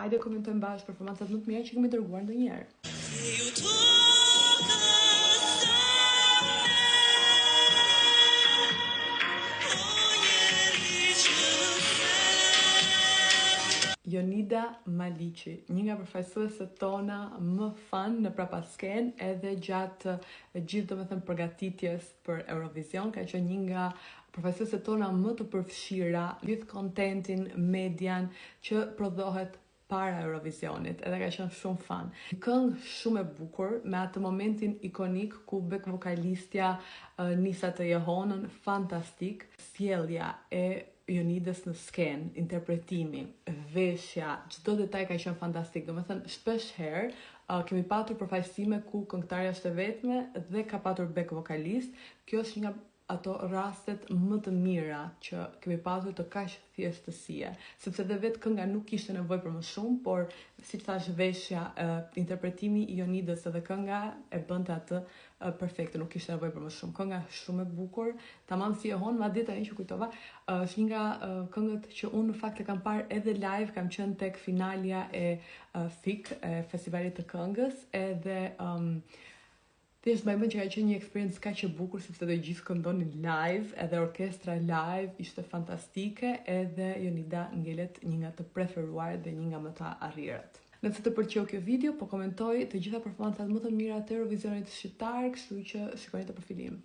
Hajde komentojmë bashkë performancat më të mira që kemi dërguar ndonjëherë. Jonida Maliqi, një nga përfaqësueset tona më fan në Prapasken, edhe gjatë gjithë domethënë përgatitjes për Eurovision, ka qenë një nga përfaqësueset tona më të përfshira, gjithë kontentin, median që prodhohet para Eurovisionit, edhe ka qenë shumë fan. Këngë shumë e bukur, me atë momentin ikonik ku back vokalistja nisa të jehonën, fantastik, sjellja e Jonidës në sken, interpretimi, veshja, çdo detaj ka qenë fantastik. Domethënë shpesh herë kemi patur përfaqësime ku këngëtarja është e vetme dhe ka patur back vokalist. Kjo është një nga ato rastet më të mira që kemi patur të kaq thjeshtësie, sepse dhe vetë kënga nuk kishte nevojë për më shumë, por siç thash, veshja, interpretimi i Jonidës edhe kënga e bënte atë perfekte, nuk kishte nevojë për më shumë. Kënga shumë e bukur, tamam si e hon, madje tani që kujtova, është një nga këngët që unë në fakt e kam parë edhe live, kam qenë tek finalja e FIK, e festivalit të këngës, edhe thjesht mbaj mend që ka qenë një experience kaq e bukur, sepse të gjithë këndonin live, edhe orkestra live ishte fantastike, edhe Jonida ngelet një nga të preferuaret dhe një nga më të arrirat. Nëse të pëlqeu kjo video, po komentoj të gjitha performancat më të mira të Eurovisionit shqiptar, kështu që shikoni të për fillim.